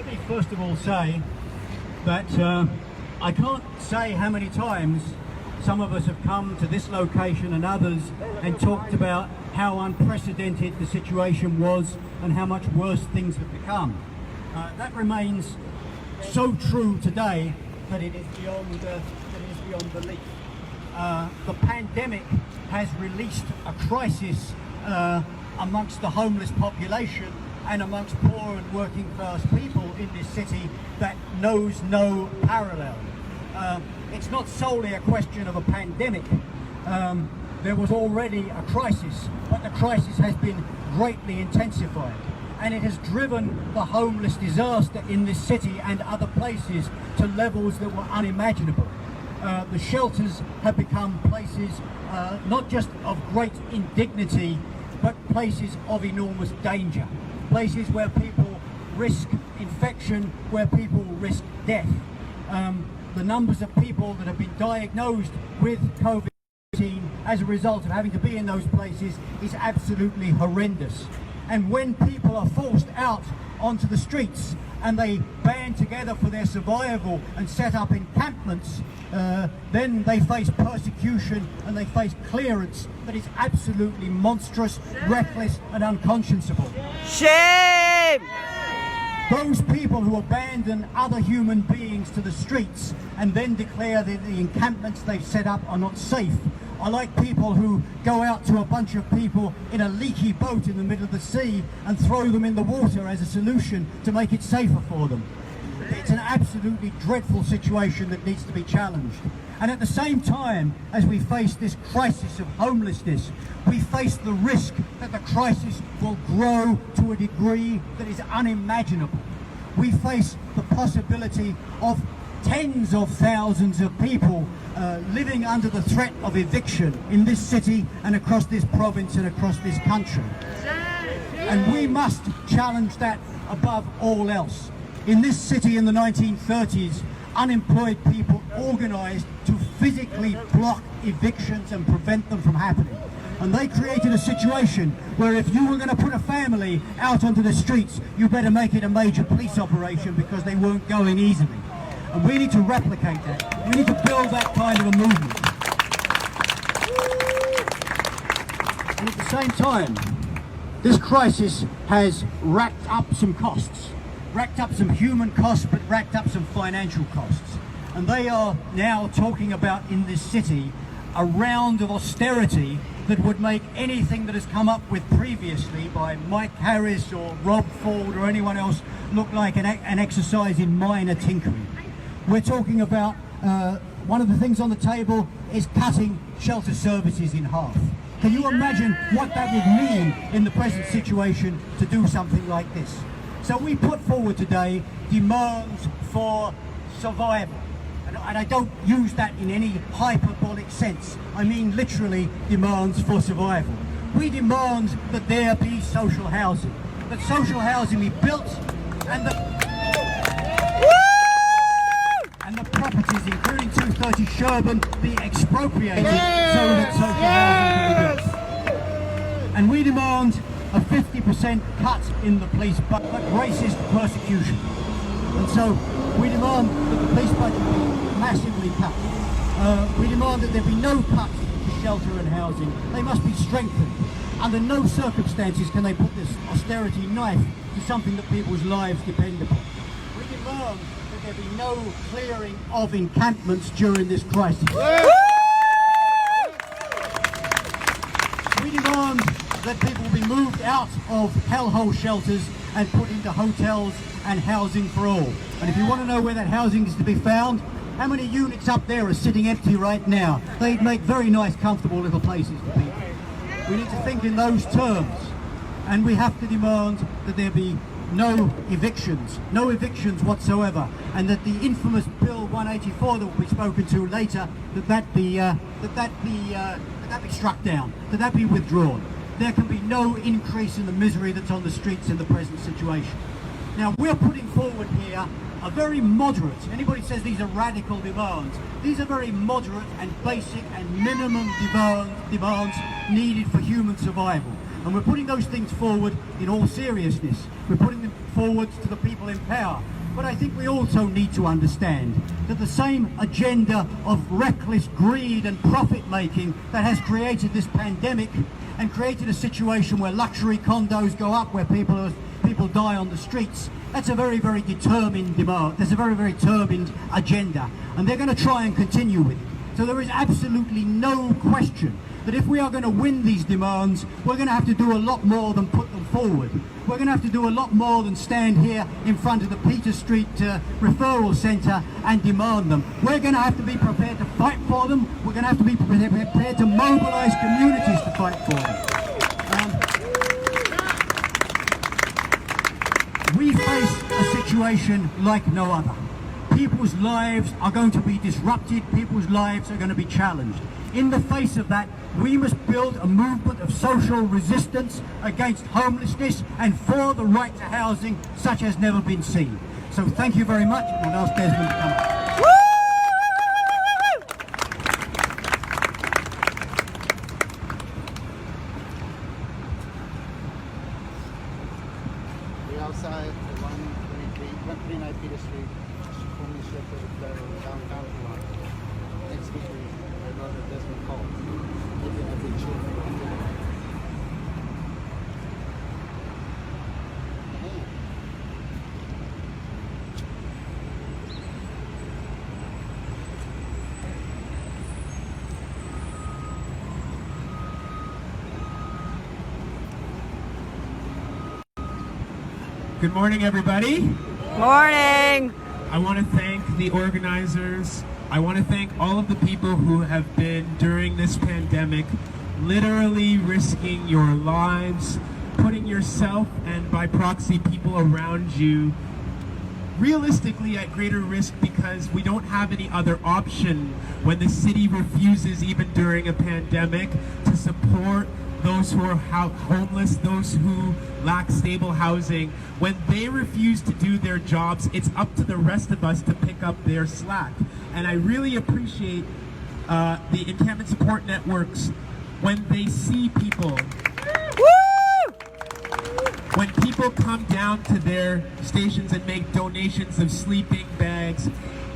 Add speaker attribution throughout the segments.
Speaker 1: me first of all say that I can't say how many times some of us have come to this location and others and talked about how unprecedented the situation was and how much worse things have become. That remains so true today that it is beyond belief. The pandemic has released a crisis amongst the homeless population and amongst poor and working class people in this city that knows no parallel. It's not solely a question of a pandemic. There was already a crisis, but the crisis has been greatly intensified, and it has driven the homeless disaster in this city and other places to levels that were unimaginable. The shelters have become places not just of great indignity, but places of enormous danger. Places where people risk infection, where people risk death. The numbers of people that have been diagnosed with COVID-19 as a result of having to be in those places is absolutely horrendous. And when people are forced out onto the streets and they band together for their survival and set up encampments, then they face persecution and they face clearance that is absolutely monstrous, reckless and unconscionable.
Speaker 2: Shame!
Speaker 1: Those people who abandon other human beings to the streets and then declare that the encampments they've set up are not safe are like people who go out to a bunch of people in a leaky boat in the middle of the sea and throw them in the water as a solution to make it safer for them. It's an absolutely dreadful situation that needs to be challenged. And at the same time, as we face this crisis of homelessness, we face the risk that the crisis will grow to a degree that is unimaginable. We face the possibility of tens of thousands of people living under the threat of eviction in this city and across this province and across this country. And we must challenge that above all else. In this city in the 1930s, unemployed people organised to physically block evictions and prevent them from happening. And they created a situation where if you were going to put a family out onto the streets, you better make it a major police operation because they weren't going easily. And we need to replicate that. We need to build that kind of a movement. And at the same time, this crisis has racked up some costs. Racked up some human costs, but racked up some financial costs. And they are now talking about in this city a round of austerity that would make anything that has come up with previously by Mike Harris or Rob Ford or anyone else look like an exercise in minor tinkering. We're talking about, one of the things on the table is cutting shelter services in half. Can you imagine what that would mean in the present situation to do something like this? So we put forward today demands for survival. And I don't use that in any hyperbolic sense. I mean literally demands for survival. We demand that there be social housing. That social housing be built and the properties, including 230 Sherburn, be expropriated so that social housing can be built. And we demand a 50% cut in the police budget, racist persecution. And so we demand that the police budget be massively cut. We demand that there be no cuts to shelter and housing. They must be strengthened. Under no circumstances can they put this austerity knife to something that people's lives depend upon. We demand that there be no clearing of encampments during this crisis. We demand that people be moved out of hellhole shelters and put into hotels and housing for all. And if you want to know where that housing is to be found, how many units up there are sitting empty right now? They'd make very nice, comfortable little places for people. We need to think in those terms, and we have to demand that there be no evictions whatsoever, and that the infamous Bill 184 that will be spoken to later, that be struck down, that be withdrawn. There can be no increase in the misery that's on the streets in the present situation. Now, we're putting forward here a very moderate, anybody says these are radical demands, these are very moderate and basic and minimum demands needed for human survival. And we're putting those things forward in all seriousness. We're putting them forward to the people in power. But I think we also need to understand that the same agenda of reckless greed and profit-making that has created this pandemic and created a situation where luxury condos go up, where people die on the streets, that's a very, very determined demand. There's a very, very determined agenda, and they're going to try and continue with it. So there is absolutely no question that if we are going to win these demands, we're going to have to do a lot more than put them forward. We're going to have to do a lot more than stand here in front of the Peter Street Referral Centre and demand them. We're going to have to be prepared to fight for them. We're going to have to be prepared to mobilise communities to fight for them. We face a situation like no other. People's lives are going to be disrupted. People's lives are going to be challenged. In the face of that, we must build a movement of social resistance against homelessness and for the right to housing such as never been seen. So thank you very much, and I'll ask Desmond to come up.
Speaker 3: We're outside the 139 Peter Street, homeless shelter downtown Toronto. Next week, my brother Desmond called. Giving eviction.
Speaker 4: Good morning, everybody.
Speaker 2: Morning.
Speaker 4: I want to thank the organizers. I want to thank all of the people who have been, during this pandemic, literally risking your lives, putting yourself and by proxy people around you realistically at greater risk because we don't have any other option when the city refuses, even during a pandemic, to support those who are homeless, those who lack stable housing. When they refuse to do their jobs, it's up to the rest of us to pick up their slack. And I really appreciate the encampment support networks when they see people. When people come down to their stations and make donations of sleeping bags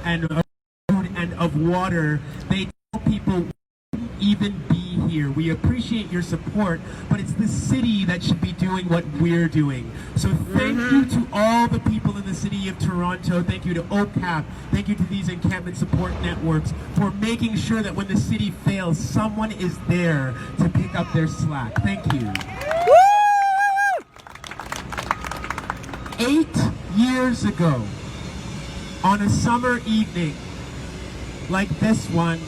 Speaker 4: and of food and of water, they tell people we wouldn't even be here. We appreciate your support, but it's the city that should be doing what we're doing. So thank you to all the people in the city of Toronto. Thank you to OCAP. Thank you to these encampment support networks for making sure that when the city fails, someone is there to pick up their slack. Thank you. 8 years ago, on a summer evening like this one,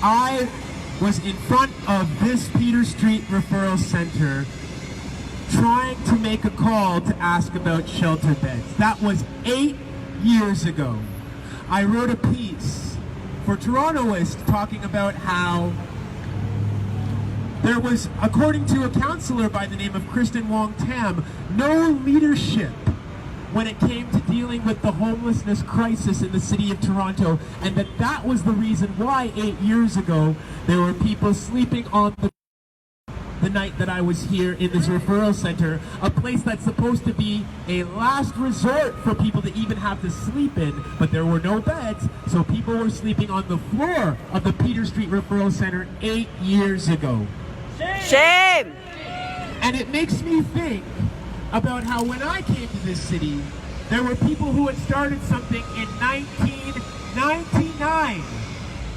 Speaker 4: I was in front of this Peter Street Referral Center trying to make a call to ask about shelter beds. That was 8 years ago. I wrote a piece for Torontoist talking about how there was, according to a counselor by the name of Kristen Wong-Tam, no leadership when it came to dealing with the homelessness crisis in the city of Toronto, and that was the reason why 8 years ago there were people sleeping on the night that I was here in this referral center, a place that's supposed to be a last resort for people to even have to sleep in, but there were no beds, so people were sleeping on the floor of the Peter Street Referral Center 8 years ago.
Speaker 2: Shame.
Speaker 4: And it makes me think about how when I came to this city, there were people who had started something in 1999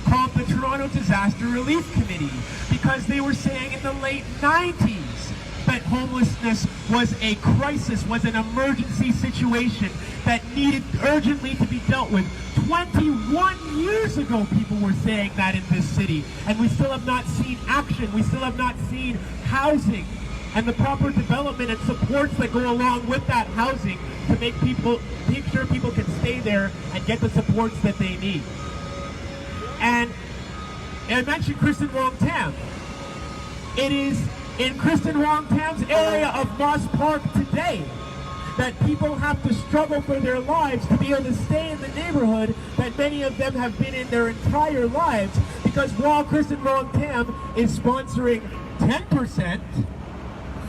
Speaker 4: called the Toronto Disaster Relief Committee, because they were saying in the late 90s that homelessness was a crisis, was an emergency situation that needed urgently to be dealt with. 21 years ago people were saying that in this city, and we still have not seen action. We still have not seen housing and the proper development and supports that go along with that housing to make sure people can stay there and get the supports that they need. And I mentioned Kristen Wong-Tam. It is in Kristen Wong-Tam's area of Moss Park today that people have to struggle for their lives to be able to stay in the neighborhood that many of them have been in their entire lives, because while Kristen Wong-Tam is sponsoring 10%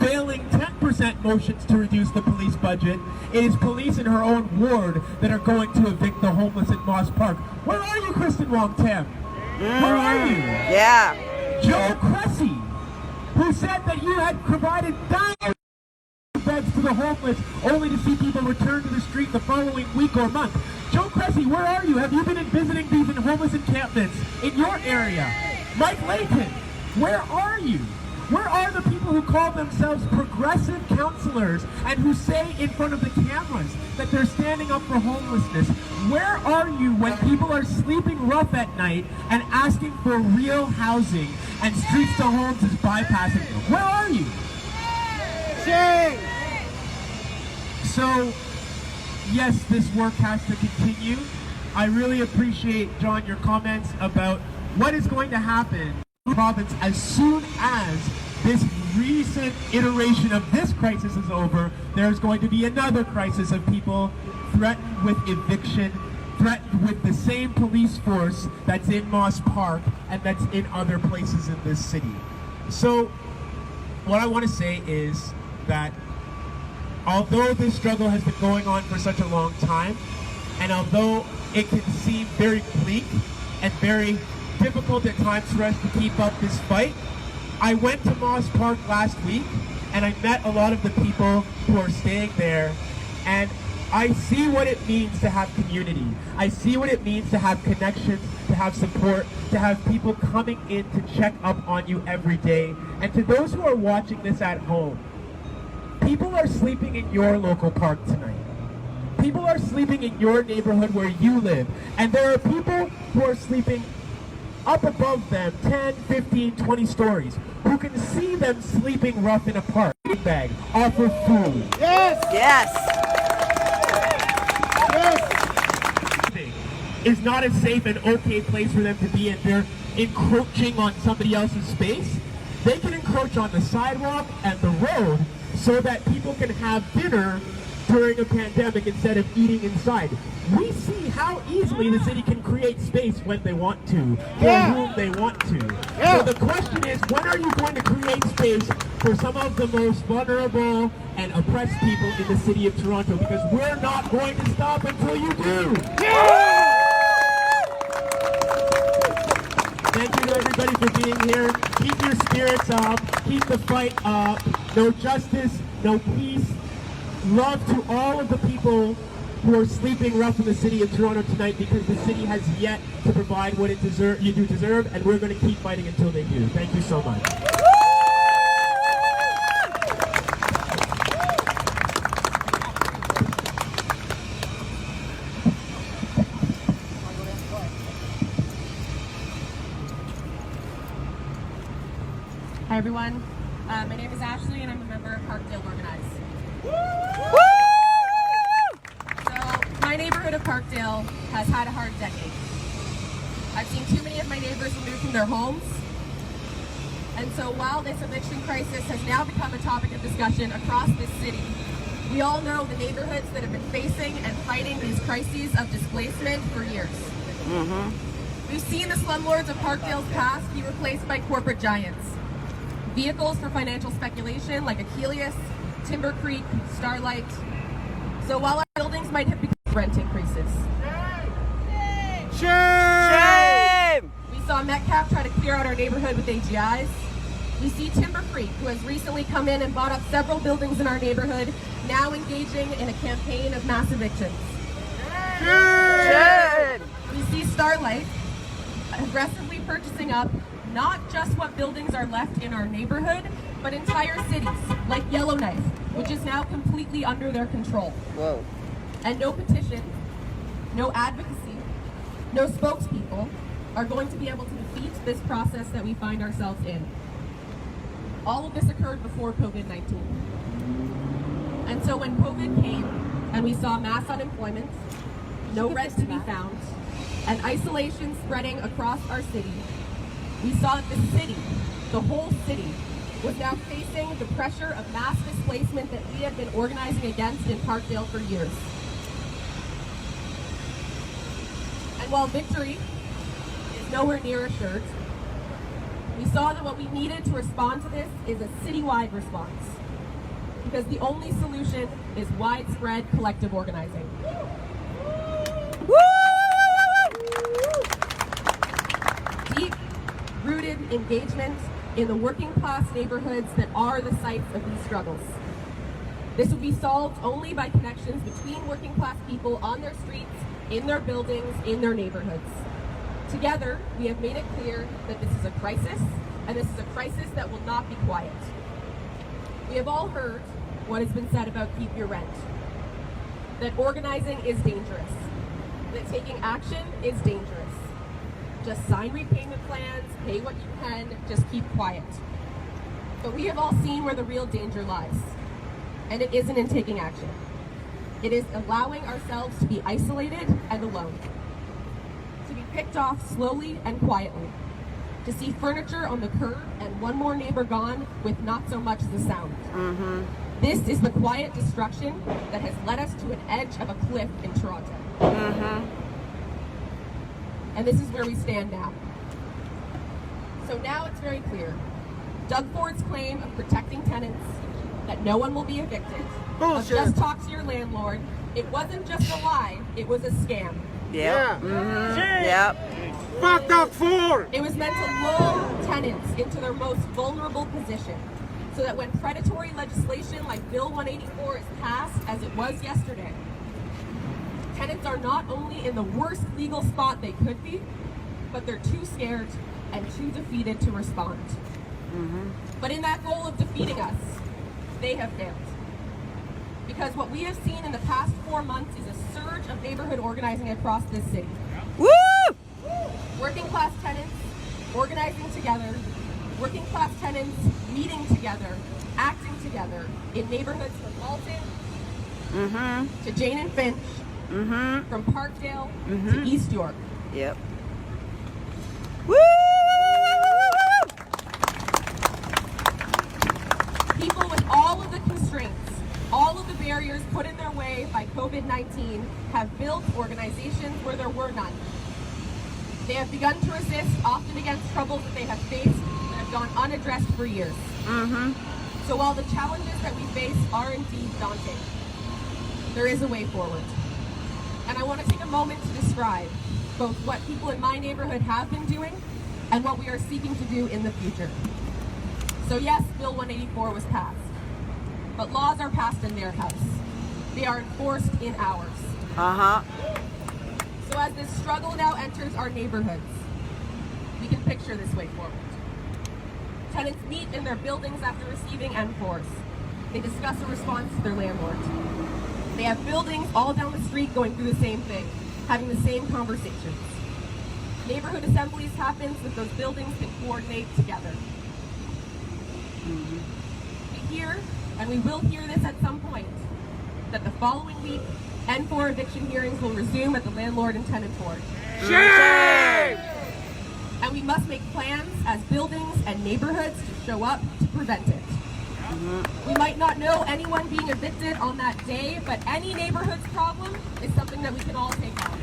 Speaker 4: failing 10% motions to reduce the police budget. It is police in her own ward that are going to evict the homeless at Moss Park. Where are you, Kristen Wong-Tam? Where are you?
Speaker 2: Yeah.
Speaker 4: Joe Cressy, who said that you had provided diet beds to the homeless only to see people return to the street the following week or month. Joe Cressy, where are you? Have you been visiting these homeless encampments in your area? Mike Layton, where are you? Where are the people who call themselves progressive counselors and who say in front of the cameras that they're standing up for homelessness? Where are you when people are sleeping rough at night and asking for real housing and Streets to Homes is bypassing them? Where are you? So, yes, this work has to continue. I really appreciate, John, your comments about what is going to happen in the province as soon as this recent iteration of this crisis is over. There's going to be another crisis of people threatened with eviction, threatened with the same police force that's in Moss Park and that's in other places in this city. So, what I want to say is that although this struggle has been going on for such a long time, and although it can seem very bleak and very difficult at times for us to keep up this fight, I went to Moss Park last week and I met a lot of the people who are staying there, and I see what it means to have community. I see what it means to have connections, to have support, to have people coming in to check up on you every day. And to those who are watching this at home, people are sleeping in your local park tonight. People are sleeping in your neighborhood where you live. And there are people who are sleeping up above them, 10, 15, 20 stories, who can see them sleeping rough in a park. Bag, offer food.
Speaker 2: Yes. Yes.
Speaker 4: Is not a safe and okay place for them to be in. They're encroaching on somebody else's space. They can encroach on the sidewalk and the road so that people can have dinner during a pandemic instead of eating inside. We see how easily the city can create space when they want to, for whom they want to. So the question is, when are you going to create space for some of the most vulnerable and oppressed people in the city of Toronto? Because we're not going to stop until you do. Thank you to everybody for being here. Keep your spirits up. Keep the fight up. No justice, no peace. Love to all of the people who are sleeping rough in the city of Toronto tonight, because the city has yet to provide what you do deserve, and we're going to keep fighting until they do. Thank you so much.
Speaker 5: Hi everyone, my name is Ashley and I'm a member of Parkdale Organize. So my neighborhood of Parkdale has had a hard decade. I've seen too many of my neighbors removed from their homes, and so while this eviction crisis has now become a topic of discussion across this city, we all know the neighborhoods that have been facing and fighting these crises of displacement for years. We've seen the slumlords of Parkdale's past be replaced by corporate giants. Vehicles for financial speculation like Achilles, Timber Creek, Starlight. So while our buildings might have become rent increases.
Speaker 2: Shame!
Speaker 5: We saw Metcalf try to clear out our neighborhood with AGIs. We see Timber Creek, who has recently come in and bought up several buildings in our neighborhood, now engaging in a campaign of mass evictions.
Speaker 2: Shame!
Speaker 5: We see Starlight aggressively purchasing up not just what buildings are left in our neighborhood, but entire cities, like Yellowknife, which is now completely under their control.
Speaker 2: Whoa.
Speaker 5: And no petition, no advocacy, no spokespeople are going to be able to defeat this process that we find ourselves in. All of this occurred before COVID-19. And so when COVID came and we saw mass unemployment, no rent to be found, and isolation spreading across our city, we saw that the city, the whole city, was now facing the pressure of mass displacement that we have been organizing against in Parkdale for years. And while victory is nowhere near assured, we saw that what we needed to respond to this is a citywide response. because the only solution is widespread collective organizing. Deep-rooted engagement in the working class neighborhoods that are the sites of these struggles. This will be solved only by connections between working class people on their streets, in their buildings, in their neighborhoods. Together, we have made it clear that this is a crisis, and this is a crisis that will not be quiet. We have all heard what has been said about keep your rent, that organizing is dangerous, that taking action is dangerous. Just sign repayment plans, pay what you can, just keep quiet. But we have all seen where the real danger lies, and it isn't in taking action. It is allowing ourselves to be isolated and alone, to be picked off slowly and quietly, to see furniture on the curb and one more neighbor gone with not so much as a sound. This is the quiet destruction that has led us to an edge of a cliff in Toronto. And this is where we stand now. So now it's very clear. Doug Ford's claim of protecting tenants, that no one will be evicted, of just talk to your landlord, it wasn't just a lie, it was a scam.
Speaker 2: Yep. Yep.
Speaker 3: Fuck Doug Ford!
Speaker 5: It was meant to lull tenants into their most vulnerable position, so that when predatory legislation like Bill 184 is passed, as it was yesterday, tenants are not only in the worst legal spot they could be, but they're too scared and too defeated to respond. But in that goal of defeating us, they have failed. Because what we have seen in the past 4 months is a surge of neighborhood organizing across this city.
Speaker 2: Woo!
Speaker 5: Working class tenants organizing together, working class tenants meeting together, acting together in neighborhoods from Alton to Jane and Finch, from Parkdale to East York.
Speaker 2: Yep. Woo!
Speaker 5: People with all of the constraints, all of the barriers put in their way by COVID-19 have built organizations where there were none. They have begun to resist, often against troubles that they have faced that have gone unaddressed for years. So while the challenges that we face are indeed daunting, there is a way forward. And I want to take a moment to describe both what people in my neighborhood have been doing and what we are seeking to do in the future. So yes, Bill 184 was passed, but laws are passed in their house. They are enforced in ours. So as this struggle now enters our neighborhoods, we can picture this way forward. Tenants meet in their buildings after receiving M4s. They discuss a response to their landlord. They have buildings all down the street going through the same thing, having the same conversations. Neighborhood assemblies happen so that those buildings can coordinate together. We hear, and we will hear this at some point, that the following week, N4 eviction hearings will resume at the landlord and tenant board. And we must make plans as buildings and neighborhoods to show up to prevent it. We might not know anyone being evicted on that day, but any neighborhood's problem is something that we can all take on.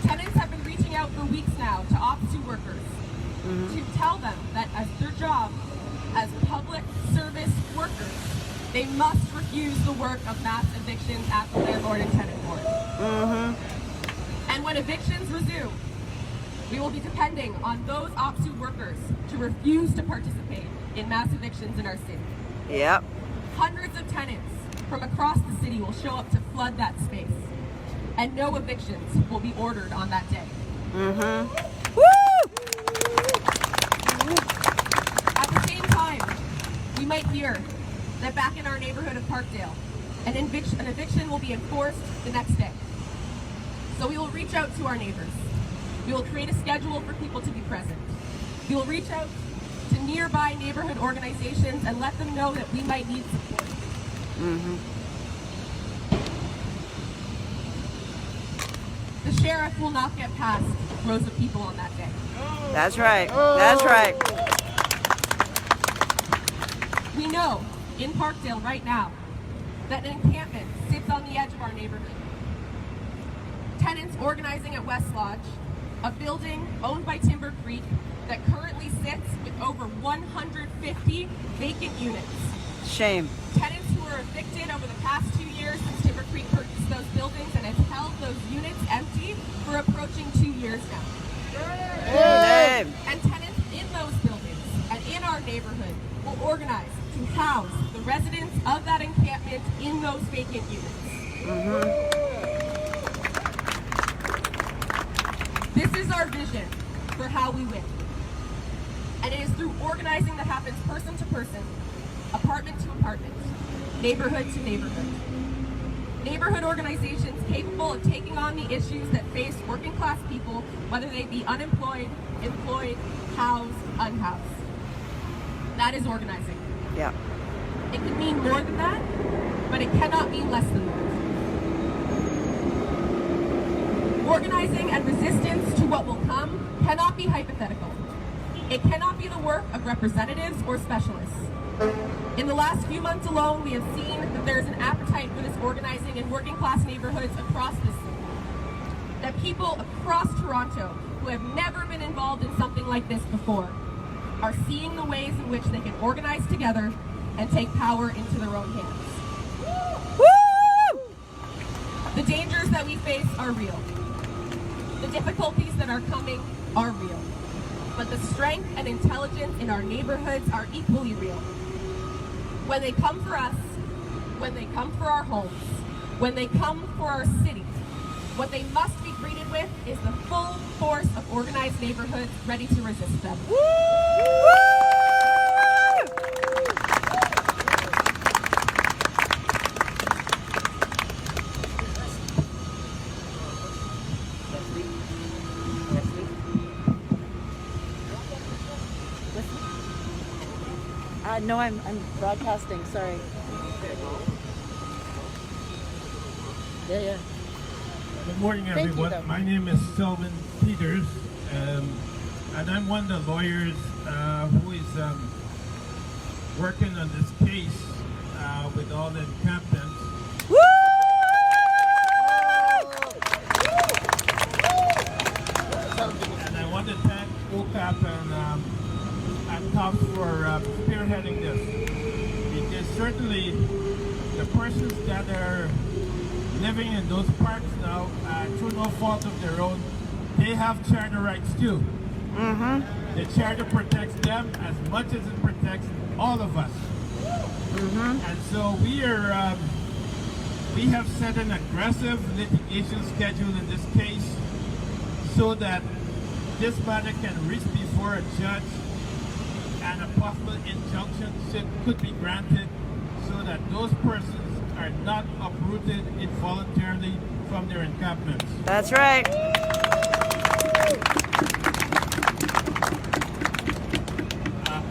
Speaker 5: Tenants have been reaching out for weeks now to OPSU workers to tell them that as their job as public service workers, they must refuse the work of mass evictions at the landlord and tenant board. And when evictions resume, we will be depending on those OPSU workers to refuse to participate in mass evictions in our city.
Speaker 2: Yep.
Speaker 5: Hundreds of tenants from across the city will show up to flood that space, and no evictions will be ordered on that day. At the same time, we might hear that back in our neighborhood of Parkdale, an eviction will be enforced the next day. So we will reach out to our neighbors. We will create a schedule for people to be present. We will reach out to nearby neighborhood organizations and let them know that we might need support. The sheriff will not get past rows of people on that day.
Speaker 2: That's right. That's right.
Speaker 5: We know in Parkdale right now that an encampment sits on the edge of our neighborhood. Tenants organizing at West Lodge, a building owned by Timber Creek, that currently sits with over 150 vacant units.
Speaker 2: Shame.
Speaker 5: Tenants who were evicted over the past 2 years since Timber Creek purchased those buildings and has held those units empty for approaching 2 years now.
Speaker 2: Shame.
Speaker 5: And tenants in those buildings and in our neighborhood will organize to house the residents of that encampment in those vacant units. This is our vision for how we win. And it is through organizing that happens person to person, apartment to apartment, neighborhood to neighborhood. Neighborhood organizations capable of taking on the issues that face working class people, whether they be unemployed, employed, housed, unhoused. That is organizing.
Speaker 2: Yeah.
Speaker 5: It can mean more than that, but it cannot mean less than that. Organizing and resistance to what will come cannot be hypothetical. It cannot be the work of representatives or specialists. In the last few months alone, we have seen that there is an appetite for this organizing in working class neighborhoods across this city. That people across Toronto who have never been involved in something like this before are seeing the ways in which they can organize together and take power into their own hands.
Speaker 2: Woo!
Speaker 5: The dangers that we face are real. The difficulties that are coming are real. But the strength and intelligence in our neighborhoods are equally real. When they come for us, when they come for our homes, when they come for our city, what they must be greeted with is the full force of organized neighborhoods ready to resist them.
Speaker 2: No, I'm broadcasting. Sorry. Yeah.
Speaker 6: Good morning,
Speaker 2: Thank you,
Speaker 6: everyone.
Speaker 2: though.
Speaker 6: My name is Sylvan Peters, and I'm one of the lawyers who is working on this case with all the encampments.
Speaker 2: Woo!
Speaker 6: And I want to thank OCAP and COPS for spearheading this. Because certainly the persons that are living in those parks now, through no fault of their own, they have charter rights too. The charter protects them as much as it protects all of us. And so we have set an aggressive litigation schedule in this case so that this matter can reach before a judge and a possible injunction could be granted so that those persons are not uprooted involuntarily from their encampments.
Speaker 2: That's right.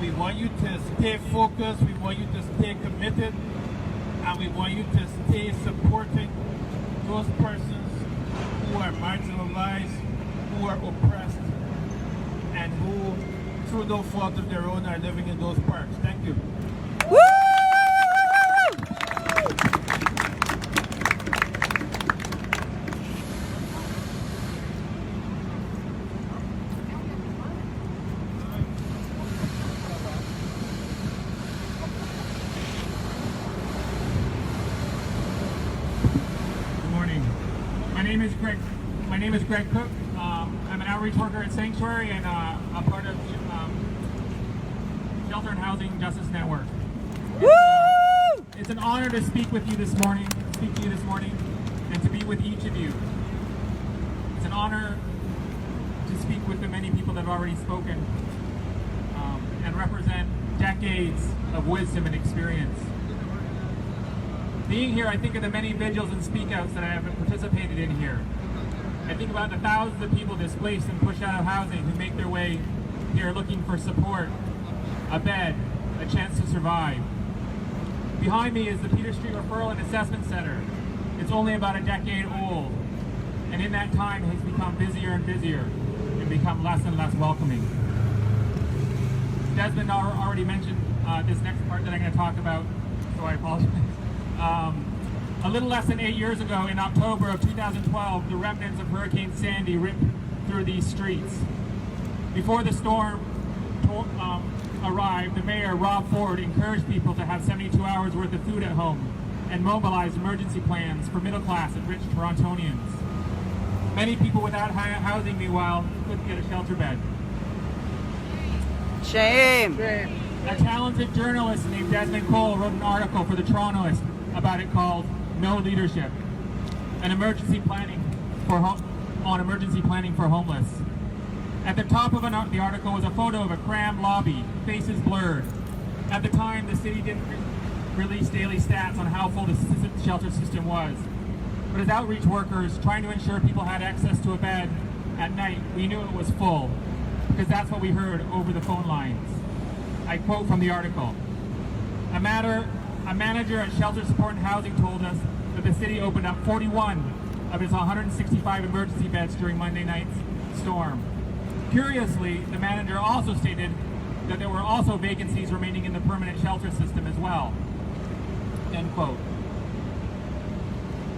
Speaker 6: We want you to stay focused, we want you to stay committed, and we want you to stay supporting those persons who are marginalized, who are oppressed, and who, through no fault of their own, are living in those parks. Thank you.
Speaker 2: Woo!
Speaker 7: Good morning. My name is Greg Cook. I'm an outreach worker at Sanctuary and a part of Shelter and Housing Justice Network.
Speaker 2: Woo!
Speaker 7: It's an honor to speak to you this morning, and to be with each of you. It's an honor to speak with the many people that have already spoken and represent decades of wisdom and experience. Being here, I think of the many vigils and speakouts that I have participated in here. I think about the thousands of people displaced and pushed out of housing who make their way here looking for support, a bed, a chance to survive. Behind me is the Peter Street Referral and Assessment Center. It's only about a decade old, and in that time has become busier and busier and become less and less welcoming. Desmond already mentioned this next part that I'm going to talk about, so I apologize. A little less than 8 years ago, in October of 2012, the remnants of Hurricane Sandy ripped through these streets. Before the storm arrived, the mayor, Rob Ford, encouraged people to have 72 hours worth of food at home and mobilized emergency plans for middle class and rich Torontonians. Many people without housing, meanwhile, couldn't get a shelter bed.
Speaker 2: Shame.
Speaker 7: A talented journalist named Desmond Cole wrote an article for the Torontoist about it called "No Leadership," on emergency planning for homeless. At the top of the article was a photo of a crammed lobby, faces blurred. At the time, the city didn't release daily stats on how full the shelter system was. But as outreach workers trying to ensure people had access to a bed at night, we knew it was full, because that's what we heard over the phone lines. I quote from the article. A manager at Shelter Support and Housing told us that the city opened up 41 of its 165 emergency beds during Monday night's storm. Curiously, the manager also stated that there were also vacancies remaining in the permanent shelter system as well. End quote.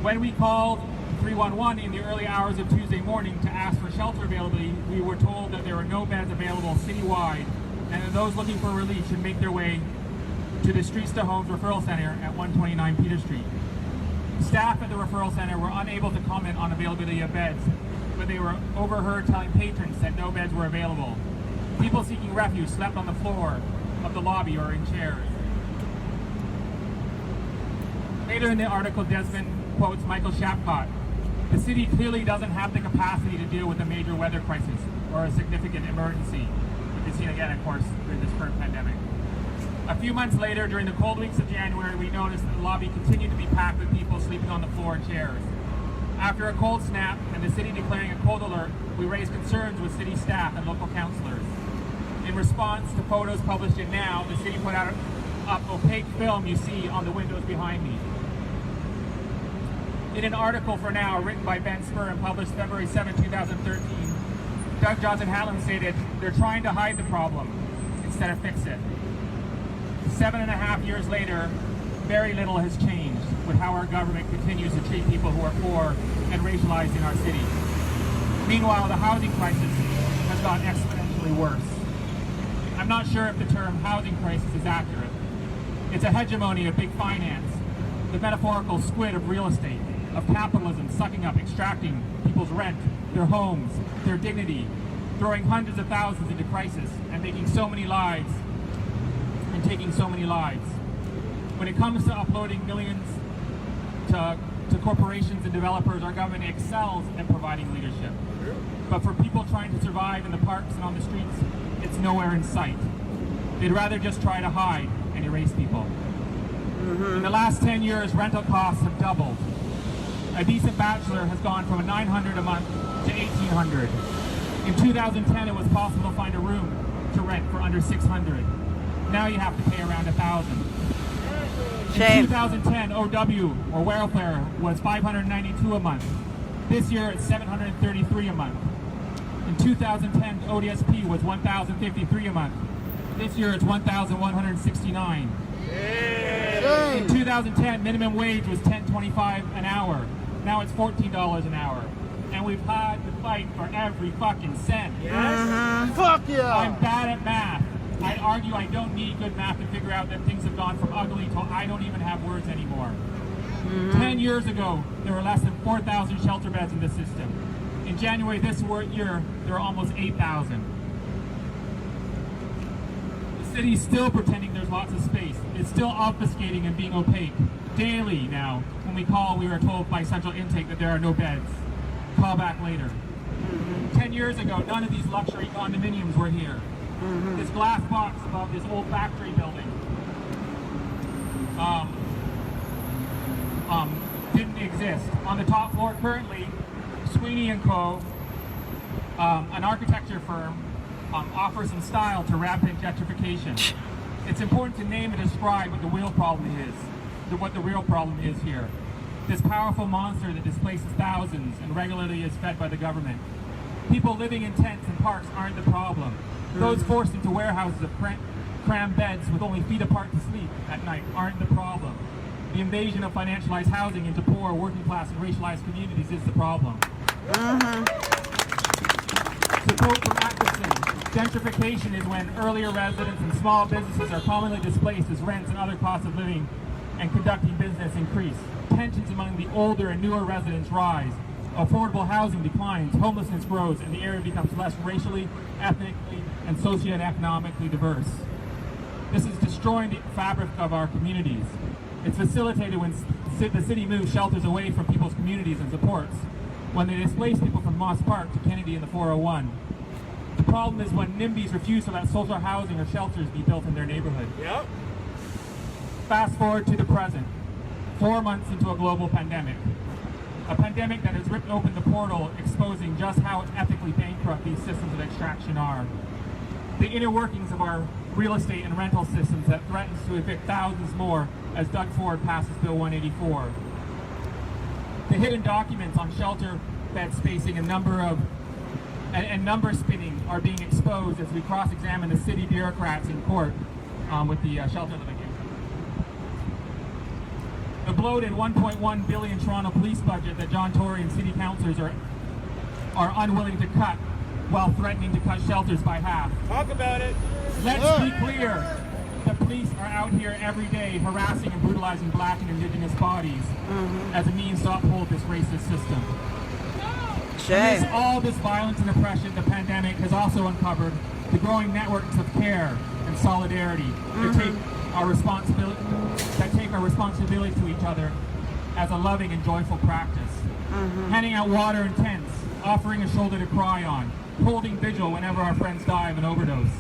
Speaker 7: When we called 311 in the early hours of Tuesday morning to ask for shelter availability, we were told that there were no beds available citywide and that those looking for relief should make their way to the Streets to Homes Referral Center at 129 Peter Street. Staff at the referral center were unable to comment on availability of beds, but they were overheard telling patrons that no beds were available. People seeking refuge slept on the floor of the lobby or in chairs. Later in the article, Desmond quotes Michael Shapcott. The city clearly doesn't have the capacity to deal with a major weather crisis or a significant emergency. You can see it again, of course, during this current pandemic. A few months later, during the cold weeks of January, we noticed that the lobby continued to be packed with people sleeping on the floor and chairs. After a cold snap and the city declaring a cold alert, we raised concerns with city staff and local councillors. In response to photos published in Now, the city put up opaque film you see on the windows behind me. In an article for Now written by Ben Spur and published February 7, 2013, Doug Johnson-Hatlam stated, "They're trying to hide the problem instead of fix it." 7.5 years later, very little has changed with how our government continues to treat people who are poor and racialized in our city. Meanwhile, the housing crisis has gotten exponentially worse. I'm not sure if the term housing crisis is accurate. It's a hegemony of big finance, the metaphorical squid of real estate, of capitalism sucking up, extracting people's rent, their homes, their dignity, throwing hundreds of thousands into crisis and making so many lives and taking so many lives. When it comes to uploading millions to corporations and developers, our government excels at providing leadership. But for people trying to survive in the parks and on the streets, it's nowhere in sight. They'd rather just try to hide and erase people. In the last 10 years, rental costs have doubled. A decent bachelor has gone from $900 a month to $1,800. In 2010, it was possible to find a room to rent for under $600. Now you have to pay around $1,000. In 2010, OW, or welfare, was $592 a month. This year, it's $733 a month. In 2010, ODSP was $1,053 a month. This year, it's $1,169. In 2010, minimum wage was $10.25 an hour. Now it's $14 an hour. And we've had to fight for every fucking cent.
Speaker 3: Yes? Fuck yeah!
Speaker 7: I'm bad at math. I'd argue I don't need good math to figure out that things have gone from ugly to I don't even have words anymore. 10 years ago, there were less than 4,000 shelter beds in the system. In January this year, there are almost 8,000. The city's still pretending there's lots of space. It's still obfuscating and being opaque. Daily now, when we call, we are told by central intake that there are no beds. Call back later. 10 years ago, none of these luxury condominiums were here. This glass box above this old factory building didn't exist. On the top floor currently, Sweeney & Co., an architecture firm, offers some style to rapid gentrification. It's important to name and describe what the real problem is here. This powerful monster that displaces thousands and regularly is fed by the government. People living in tents and parks aren't the problem. Those forced into warehouses of crammed beds with only feet apart to sleep at night aren't the problem. The invasion of financialized housing into poor, working class, and racialized communities is the problem. So quote from Atkinson, gentrification is when earlier residents and small businesses are commonly displaced as rents and other costs of living and conducting business increase. Tensions among the older and newer residents rise. Affordable housing declines, homelessness grows, and the area becomes less racially, ethnically, and socioeconomically diverse. This is destroying the fabric of our communities. It's facilitated when the city moves shelters away from people's communities and supports, when they displace people from Moss Park to Kennedy and the 401. The problem is when NIMBYs refuse to let social housing or shelters be built in their neighborhood.
Speaker 6: Yep.
Speaker 7: Fast forward to the present, 4 months into a global pandemic. A pandemic that has ripped open the portal, exposing just how ethically bankrupt these systems of extraction are. The inner workings of our real estate and rental systems that threatens to evict thousands more as Doug Ford passes Bill 184. The hidden documents on shelter bed spacing and number spinning are being exposed as we cross-examine the city bureaucrats in court with the shelter litigation. The bloated $1.1 billion Toronto police budget that John Tory and city councillors are unwilling to cut while threatening to cut shelters by half.
Speaker 6: Talk about it.
Speaker 7: Let's be clear. The police are out here every day harassing and brutalizing Black and Indigenous bodies as a means to uphold this racist system.
Speaker 2: Shame.
Speaker 7: Amidst all this violence and oppression, the pandemic has also uncovered the growing networks of care and solidarity that take our responsibility to each other as a loving and joyful practice. Handing out water in tents, offering a shoulder to cry on, holding vigil whenever our friends die of an overdose,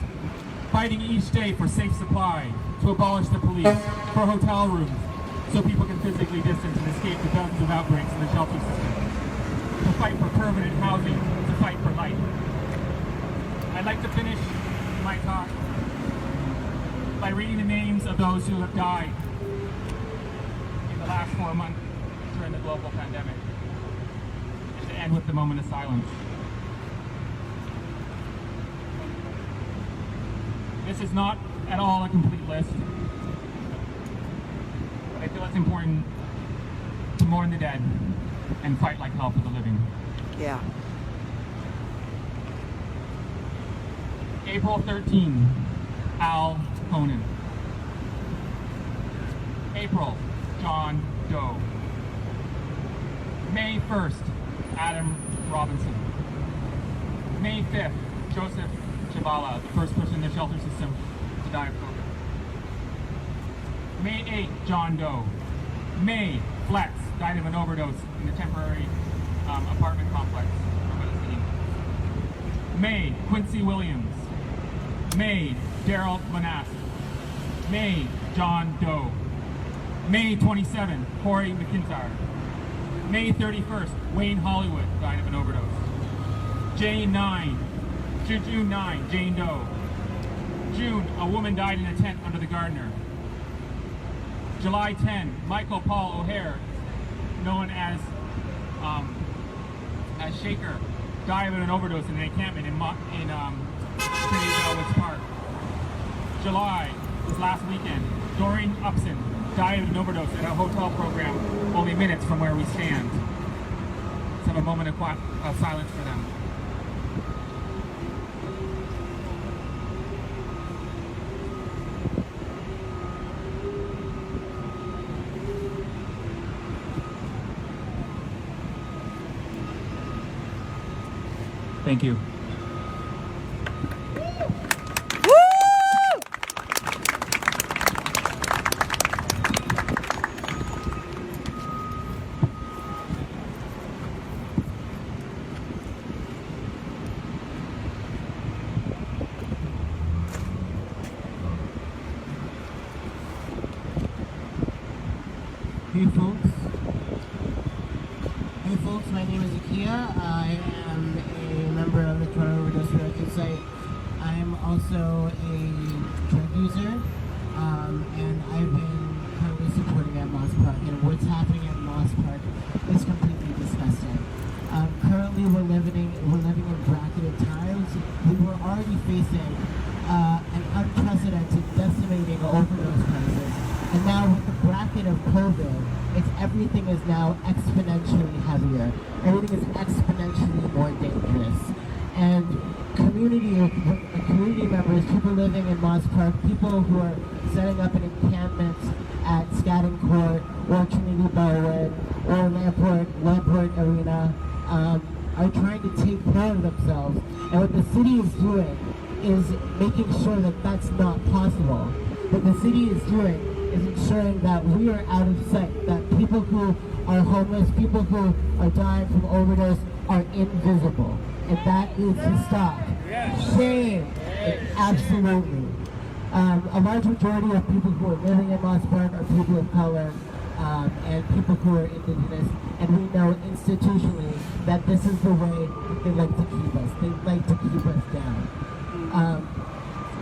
Speaker 7: fighting each day for safe supply, to abolish the police, for hotel rooms, so people can physically distance and escape the dozens of outbreaks in the shelter system, to fight for permanent housing, to fight for life. I'd like to finish my talk by reading the names of those who have died in the last 4 months during the global pandemic, and to end with the moment of silence. This is not at all a complete list, but I feel it's important to mourn the dead and fight like hell for the living.
Speaker 2: Yeah.
Speaker 7: April 13, Al Conan. April, John Doe. May 1st, Adam Robinson. May 5th, Joseph Chavala, the first person in the shelter system to die of COVID. May 8th, John Doe. May, Flex, died of an overdose in the temporary apartment complex over the city. May, Quincy Williams. May, Daryl Manass. May, John Doe. May 27th, Corey McIntyre. May 31st, Wayne Hollywood died of an overdose. June 9, Jane Doe. June, a woman died in a tent under the Gardner. July 10, Michael Paul O'Hare, known as Shaker, died of an overdose in an encampment in Trinity Bellwoods Park. July, this last weekend, Doreen Upson died of an overdose at a hotel program only minutes from where we stand. Let's have a moment of silence for them. Thank you.
Speaker 8: Hey folks, my name is Akia. I am a member of the Toronto Overdose Prevention Site. I am also a drug user, and I've been currently supporting at Moss Park, and what's happening at Moss Park is completely disgusting. Currently we're living in bracketed times. We were already facing an unprecedented, decimating overdose crisis. And now with the bracket of COVID, everything is now exponentially heavier. Everything is exponentially more dangerous. And who are setting up an encampment at Scadden Court or Trinity Bellwood or Lamport Arena are trying to take care of themselves. And what the city is doing is making sure that that's not possible. What the city is doing is ensuring that we are out of sight, that people who are homeless, people who are dying from overdose are invisible. And that needs to stop. Shame. Absolutely. A large majority of people who are living in Moss Park are people of color and people who are indigenous, and we know institutionally that this is the way they like to keep us. They like to keep us down.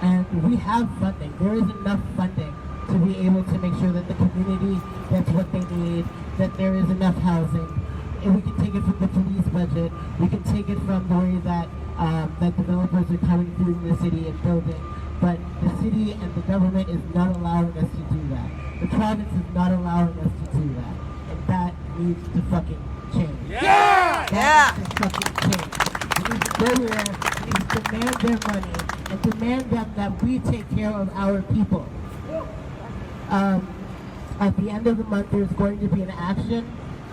Speaker 8: And we have funding. There is enough funding to be able to make sure that the community gets what they need, that there is enough housing. And we can take it from the police budget. We can take it from the way that that developers are coming through the city and building. But the city and the government is not allowing us to do that. The province is not allowing us to do that. And that needs to fucking change.
Speaker 2: Yeah!
Speaker 8: That needs to fucking change. We need to go there, we need to demand their money, and demand them that we take care of our people. At the end of the month, there's going to be an action,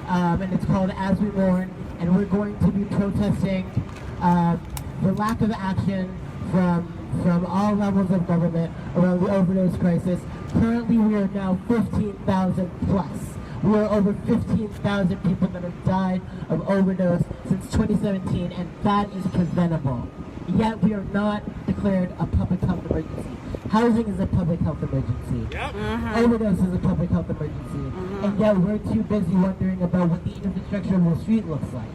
Speaker 8: and it's called As We Mourn, and we're going to be protesting the lack of action from all levels of government around the overdose crisis. Currently, we are now 15,000 plus. We are over 15,000 people that have died of overdose since 2017, and that is preventable. Yet we are not declared a public health emergency. Housing is a public health emergency. Overdose is a public health emergency. And yet we're too busy wondering about what the infrastructure of the street looks like.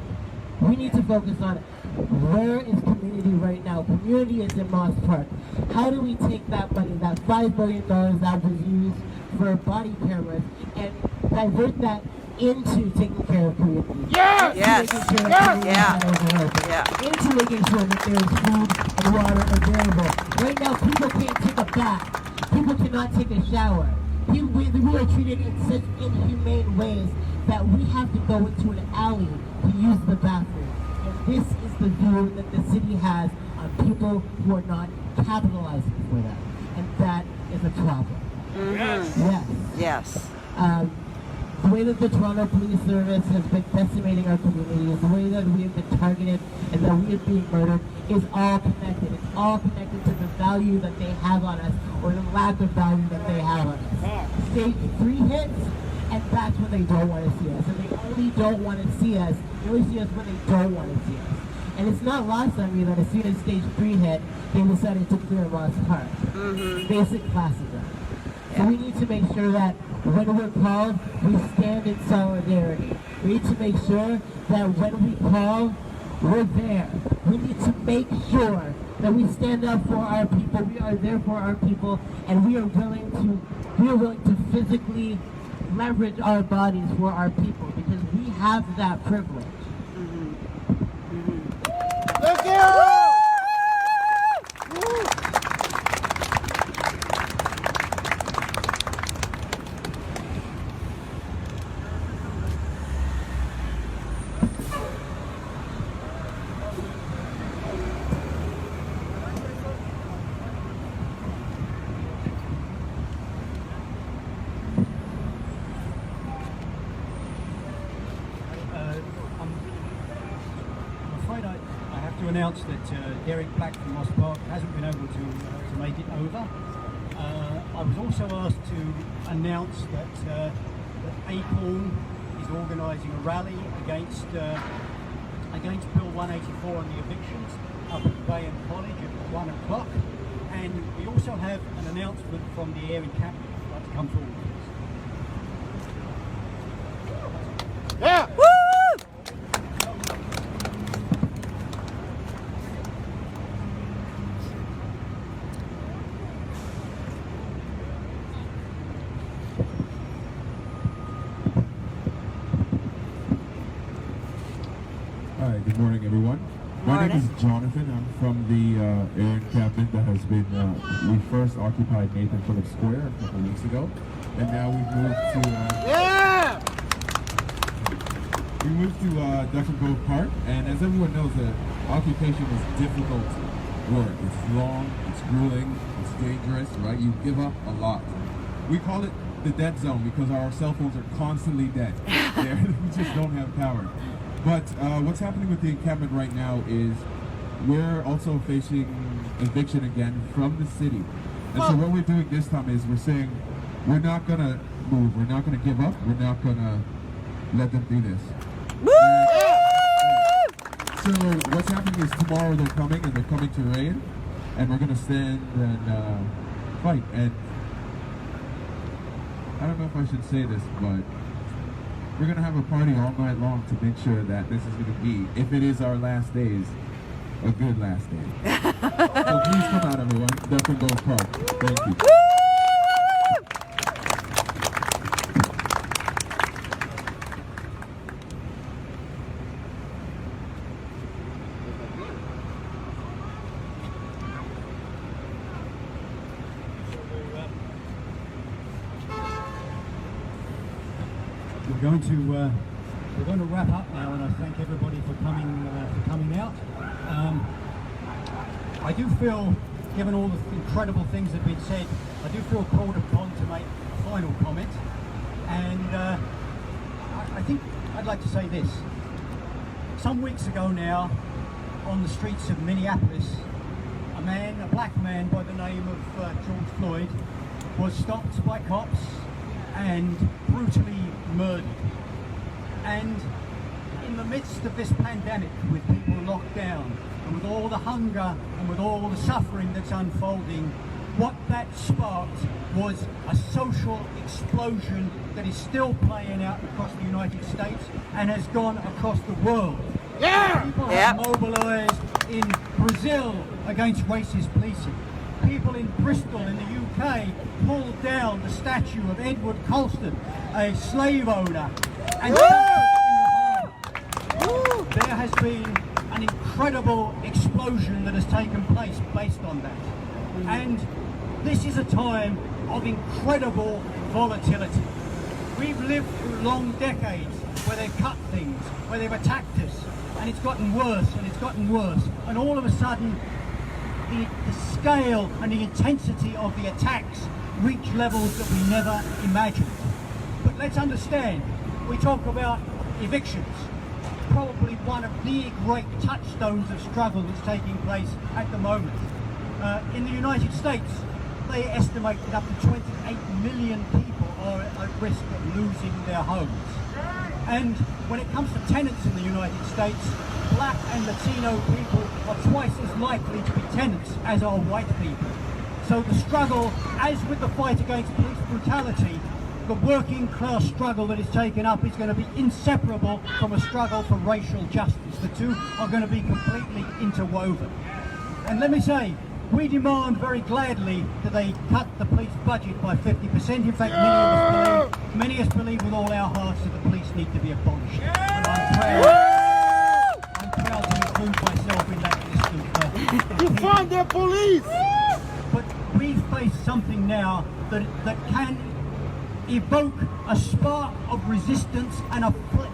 Speaker 8: We need to focus on where is community right now. Community is in Moss Park. How do we take that money, that $5 billion that was used for body cameras, and divert that into taking care of community?
Speaker 2: Yes!
Speaker 8: Into making sure that community is open.
Speaker 2: Yeah.
Speaker 8: Into making sure that there is food and water available. Right now, people can't take a bath. People cannot take a shower. We are treated in such inhumane ways that we have to go into an alley to use the bathroom. And this is the view that the city has on people who are not capitalizing for that. And that is a problem. Yes. The way that the Toronto Police Service has been decimating our communities, the way that we have been targeted and that we are being murdered is all connected. It's all connected to the value that they have on us, or the lack of value that they have on us. Stage 3 hits, and that's when they don't want to see us. And they only don't want to see us. They only see us when they don't want to see us. And it's not lost on me that as soon as stage 3 hit, they decided to clear Moss Park. Basic classism. So we need to make sure that when we're called, we stand in solidarity. We need to make sure that when we call, we're there. We need to make sure that we stand up for our people. We are there for our people, and we are willing to physically leverage our bodies for our people, because we have that privilege.
Speaker 3: Thank you!
Speaker 1: Announce that Derek Black from Moss Park hasn't been able to make it over. I was also asked to announce that Acorn is organising a rally against Bill 184 on the evictions up at Bayham College at 1 o'clock. And we also have an announcement from the Air Encampment. I'd like to come forward.
Speaker 3: Yeah!
Speaker 9: Hi, good morning, everyone. My name is Jonathan. I'm from the air encampment that has been, we first occupied Nathan Phillips Square a couple weeks ago, and now we've moved to Duck and Grove Park, and as everyone knows, the occupation is difficult work. It's long, it's grueling, it's dangerous, right? You give up a lot. We call it the dead zone because our cell phones are constantly dead. We just don't have power. But what's happening with the encampment right now is we're also facing eviction again from the city. And so what we're doing this time is we're saying we're not going to move, we're not going to give up, we're not going to let them do this. So what's happening is tomorrow they're coming to raid, and we're going to stand and fight. And I don't know if I should say this, but we're going to have a party all night long to make sure that this is going to be, if it is our last days, a good last day. So please come out, everyone. Definitely Grove Park. Thank you.
Speaker 1: We're going to wrap up now, and I thank everybody for coming out. I do feel, given all the incredible things that have been said, I do feel called upon to make a final comment. And I think I'd like to say this. Some weeks ago now, on the streets of Minneapolis, a black man by the name of George Floyd, was stopped by cops and brutally murdered. And in the midst of this pandemic, with people locked down, and with all the hunger and with all the suffering that's unfolding, what that sparked was a social explosion that is still playing out across the United States and has gone across the world.
Speaker 2: Yeah!
Speaker 1: People have mobilised in Brazil against racist policing. People in Bristol in the UK pulled down the statue of Edward Colston, a slave owner. And there has been an incredible explosion that has taken place based on that. And this is a time of incredible volatility. We've lived through long decades where they've cut things, where they've attacked us, and it's gotten worse and it's gotten worse. And all of a sudden, the scale and the intensity of the attacks reach levels that we never imagined. But let's understand, we talk about evictions, probably one of the great touchstones of struggle that's taking place at the moment. In the United States, they estimate that up to 28 million people are at risk of losing their homes. And when it comes to tenants in the United States, black and Latino people are twice as likely to be tenants as are white people. So the struggle, as with the fight against police brutality, the working class struggle that is taken up is going to be inseparable from a struggle for racial justice. The two are going to be completely interwoven. And let me say, we demand very gladly that they cut the police budget by 50%. In fact, many of us believe with all our hearts that the police need to be abolished. And I'm proud to include myself in that list of...
Speaker 3: Defund the police!
Speaker 1: But we face something now that can evoke a spark of resistance and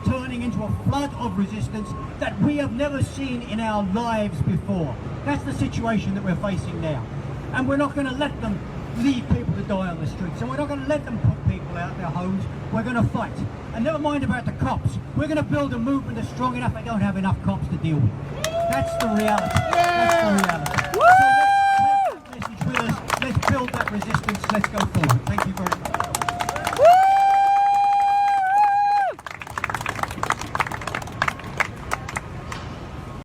Speaker 1: turning into a flood of resistance that we have never seen in our lives before. That's the situation that we're facing now. And we're not going to let them leave people to die on the streets, and we're not going to let them put people out of their homes. We're going to fight. And never mind about the cops. We're going to build a movement that's strong enough. They don't have enough cops to deal with. That's the reality. That's the reality. So let's take that message with us. Let's build that resistance. Let's go forward. Thank you very much.